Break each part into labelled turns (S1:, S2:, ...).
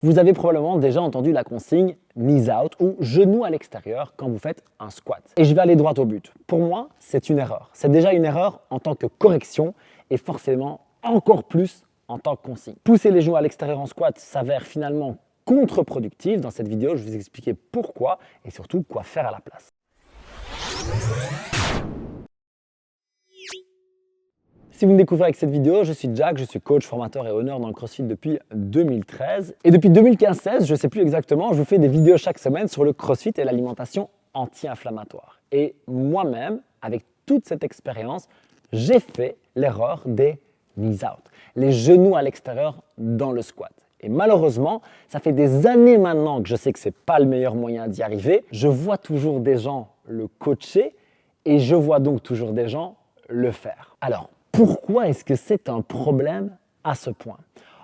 S1: Vous avez probablement déjà entendu la consigne knees out ou genou à l'extérieur quand vous faites un squat. Et je vais aller droit au but. Pour moi, c'est une erreur. C'est déjà une erreur en tant que correction et forcément encore plus en tant que consigne. Pousser les genoux à l'extérieur en squat s'avère finalement contre-productif. Dans cette vidéo, je vais vous expliquer pourquoi et surtout quoi faire à la place. Si vous me découvrez avec cette vidéo, je suis Jack, je suis coach, formateur et honneur dans le CrossFit depuis 2013. Et depuis 2015-16, je ne sais plus exactement, je vous fais des vidéos chaque semaine sur le CrossFit et l'alimentation anti-inflammatoire. Et moi-même, avec toute cette expérience, j'ai fait l'erreur des knees out, les genoux à l'extérieur dans le squat. Et malheureusement, ça fait des années maintenant que je sais que ce n'est pas le meilleur moyen d'y arriver. Je vois toujours des gens le coacher et je vois donc toujours des gens le faire. Alors, pourquoi est-ce que c'est un problème à ce point?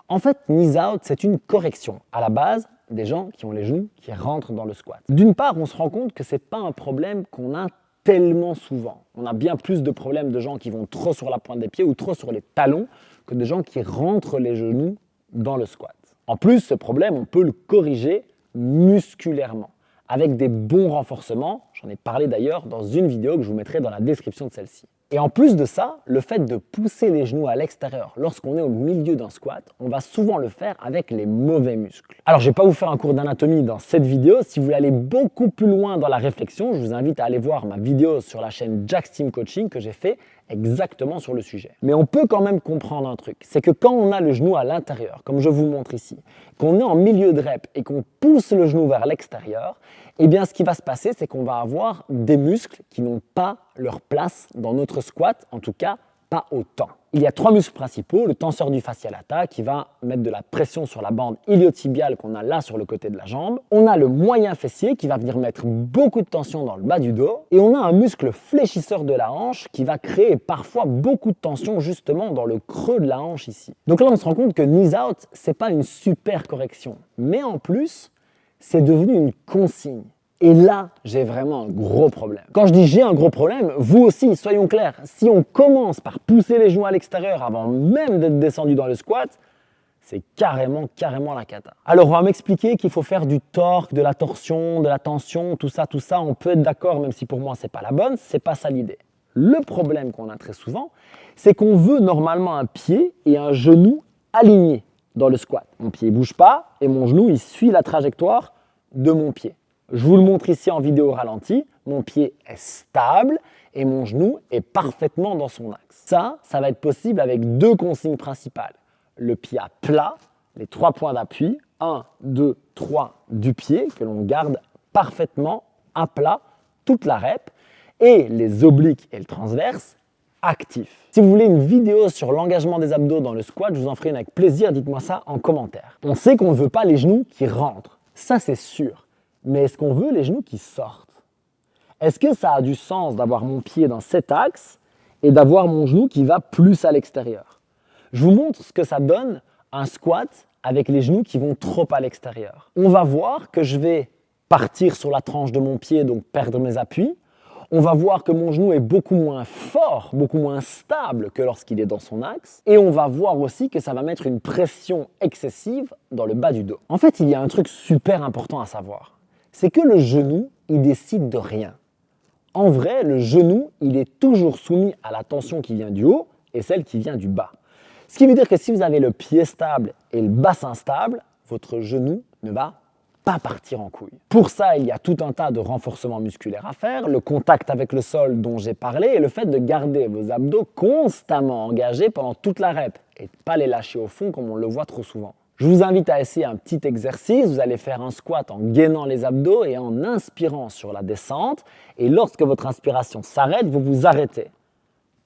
S1: En fait, knees out, c'est une correction à la base des gens qui ont les genoux qui rentrent dans le squat. D'une part, on se rend compte que ce n'est pas un problème qu'on a tellement souvent. On a bien plus de problèmes de gens qui vont trop sur la pointe des pieds ou trop sur les talons que de gens qui rentrent les genoux dans le squat. En plus, ce problème, on peut le corriger musculairement avec des bons renforcements. J'en ai parlé d'ailleurs dans une vidéo que je vous mettrai dans la description de celle-ci. Et en plus de ça, le fait de pousser les genoux à l'extérieur lorsqu'on est au milieu d'un squat, on va souvent le faire avec les mauvais muscles. Alors, je ne vais pas vous faire un cours d'anatomie dans cette vidéo. Si vous voulez aller beaucoup plus loin dans la réflexion, je vous invite à aller voir ma vidéo sur la chaîne Jack's Team Coaching que j'ai fait exactement sur le sujet. Mais on peut quand même comprendre un truc, c'est que quand on a le genou à l'intérieur, comme je vous montre ici, qu'on est en milieu de rep et qu'on pousse le genou vers l'extérieur, eh bien ce qui va se passer, c'est qu'on va avoir des muscles qui n'ont pas leur place dans notre squat, en tout cas pas autant. Il y a trois muscles principaux, le tenseur du fascia lata qui va mettre de la pression sur la bande iliotibiale qu'on a là sur le côté de la jambe. On a le moyen fessier qui va venir mettre beaucoup de tension dans le bas du dos. Et on a un muscle fléchisseur de la hanche qui va créer parfois beaucoup de tension justement dans le creux de la hanche ici. Donc là, on se rend compte que knees out, c'est pas une super correction. Mais en plus, c'est devenu une consigne. Et là, j'ai vraiment un gros problème. Quand je dis j'ai un gros problème, vous aussi, soyons clairs, si on commence par pousser les genoux à l'extérieur avant même d'être descendu dans le squat, c'est carrément la cata. Alors, on va m'expliquer qu'il faut faire du torque, de la torsion, de la tension, tout ça. On peut être d'accord, même si pour moi, c'est pas la bonne, c'est pas ça l'idée. Le problème qu'on a très souvent, c'est qu'on veut normalement un pied et un genou alignés dans le squat. Mon pied ne bouge pas et mon genou, il suit la trajectoire de mon pied. Je vous le montre ici en vidéo ralenti, mon pied est stable et mon genou est parfaitement dans son axe. Ça va être possible avec deux consignes principales. Le pied à plat, les 3 points d'appui, 1, 2, 3 du pied, que l'on garde parfaitement à plat toute la rep, et les obliques et le transverse actifs. Si vous voulez une vidéo sur l'engagement des abdos dans le squat, je vous en ferai une avec plaisir, dites-moi ça en commentaire. On sait qu'on ne veut pas les genoux qui rentrent, ça c'est sûr. Mais est-ce qu'on veut les genoux qui sortent? Est-ce que ça a du sens d'avoir mon pied dans cet axe et d'avoir mon genou qui va plus à l'extérieur? Je vous montre ce que ça donne un squat avec les genoux qui vont trop à l'extérieur. On va voir que je vais partir sur la tranche de mon pied, donc perdre mes appuis. On va voir que mon genou est beaucoup moins fort, beaucoup moins stable que lorsqu'il est dans son axe. Et on va voir aussi que ça va mettre une pression excessive dans le bas du dos. En fait, il y a un truc super important à savoir. C'est que le genou, il décide de rien. En vrai, le genou, il est toujours soumis à la tension qui vient du haut et celle qui vient du bas. Ce qui veut dire que si vous avez le pied stable et le bassin stable, votre genou ne va pas partir en couille. Pour ça, il y a tout un tas de renforcements musculaires à faire, le contact avec le sol dont j'ai parlé et le fait de garder vos abdos constamment engagés pendant toute la rep et de ne pas les lâcher au fond comme on le voit trop souvent. Je vous invite à essayer un petit exercice. Vous allez faire un squat en gainant les abdos et en inspirant sur la descente. Et lorsque votre inspiration s'arrête, vous vous arrêtez.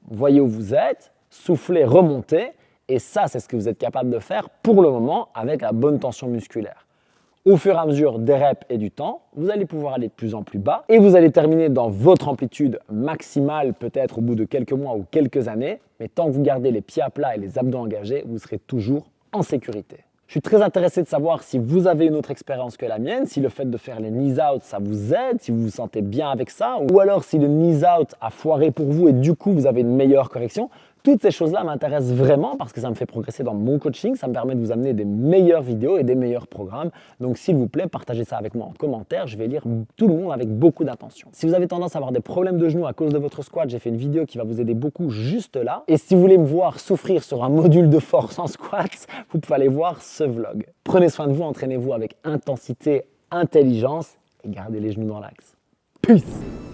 S1: Voyez où vous êtes, soufflez, remontez. Et ça, c'est ce que vous êtes capable de faire pour le moment avec la bonne tension musculaire. Au fur et à mesure des reps et du temps, vous allez pouvoir aller de plus en plus bas. Et vous allez terminer dans votre amplitude maximale, peut-être au bout de quelques mois ou quelques années. Mais tant que vous gardez les pieds à plat et les abdos engagés, vous serez toujours en sécurité. Je suis très intéressé de savoir si vous avez une autre expérience que la mienne, si le fait de faire les knees out, ça vous aide, si vous vous sentez bien avec ça, ou alors si le knees out a foiré pour vous et du coup vous avez une meilleure correction. Toutes ces choses-là m'intéressent vraiment parce que ça me fait progresser dans mon coaching, ça me permet de vous amener des meilleures vidéos et des meilleurs programmes. Donc s'il vous plaît, partagez ça avec moi en commentaire, je vais lire tout le monde avec beaucoup d'attention. Si vous avez tendance à avoir des problèmes de genoux à cause de votre squat, j'ai fait une vidéo qui va vous aider beaucoup juste là. Et si vous voulez me voir souffrir sur un module de force en squat, vous pouvez aller voir ce vlog. Prenez soin de vous, entraînez-vous avec intensité, intelligence et gardez les genoux dans l'axe. Peace!